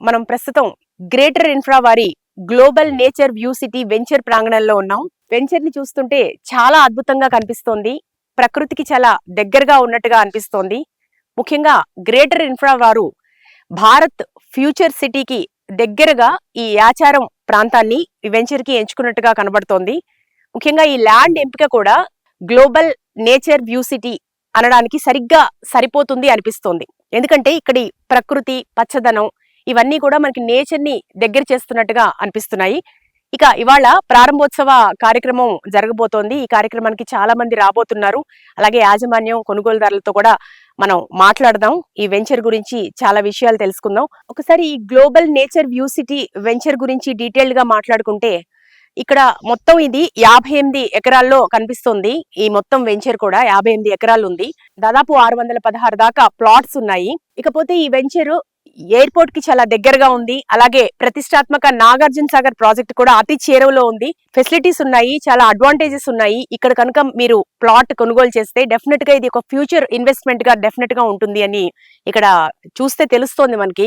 మనం ప్రస్తుతం greater infra వారి global nature view city venture ప్రాంగణంలో ఉన్నాం. వెంచర్ ని చూస్తుంటే చాలా అద్భుతంగా కనిపిస్తోంది. ప్రకృతికి చాలా దగ్గరగా ఉన్నట్టుగా అనిపిస్తోంది. ముఖ్యంగా గ్రేటర్ ఇన్ఫ్రా వారు భారత్ ఫ్యూచర్ సిటీకి దగ్గరగా ఈ యాచారం ప్రాంతాన్ని ఈ వెంచర్ కి ఎంచుకున్నట్టుగా కనబడుతోంది. ముఖ్యంగా ఈ ల్యాండ్ ఎంపిక కూడా గ్లోబల్ నేచర్ వ్యూ సిటీ అనడానికి సరిగ్గా సరిపోతుంది అనిపిస్తోంది. ఎందుకంటే ఇక్కడి ప్రకృతి, పచ్చదనం ఇవన్నీ కూడా మనకి నేచర్ ని దగ్గర చేస్తున్నట్టుగా అనిపిస్తున్నాయి. ఇక ఇవాళ ప్రారంభోత్సవ కార్యక్రమం జరగబోతోంది. ఈ కార్యక్రమానికి చాలా మంది రాబోతున్నారు. అలాగే యాజమాన్యం, కొనుగోలుదారులతో కూడా మనం మాట్లాడదాం. ఈ వెంచర్ గురించి చాలా విషయాలు తెలుసుకుందాం. ఒకసారి ఈ global nature view city venture గురించి డీటెయిల్డ్ గా మాట్లాడుకుంటే, ఇక్కడ మొత్తం ఇది 58 ఎకరాల్లో కనిపిస్తుంది. ఈ మొత్తం వెంచర్ కూడా 58 ఎకరాలు ఉంది. దాదాపు 616 దాకా ప్లాట్స్ ఉన్నాయి. ఇకపోతే ఈ వెంచర్ ఎయిర్పోర్ట్ కి చాలా దగ్గరగా ఉంది. అలాగే ప్రతిష్టాత్మక నాగార్జున సాగర్ ప్రాజెక్ట్ కూడా అతి చేరువలో ఉంది. ఫెసిలిటీస్ ఉన్నాయి, చాలా అడ్వాంటేజెస్ ఉన్నాయి. ఇక్కడ కనుక మీరు ప్లాట్ కొనుగోలు చేస్తే డెఫినెట్ గా ఇది ఒక ఫ్యూచర్ ఇన్వెస్ట్మెంట్ గా డెఫినెట్ గా ఉంటుంది అని ఇక్కడ చూస్తే తెలుస్తోంది మనకి.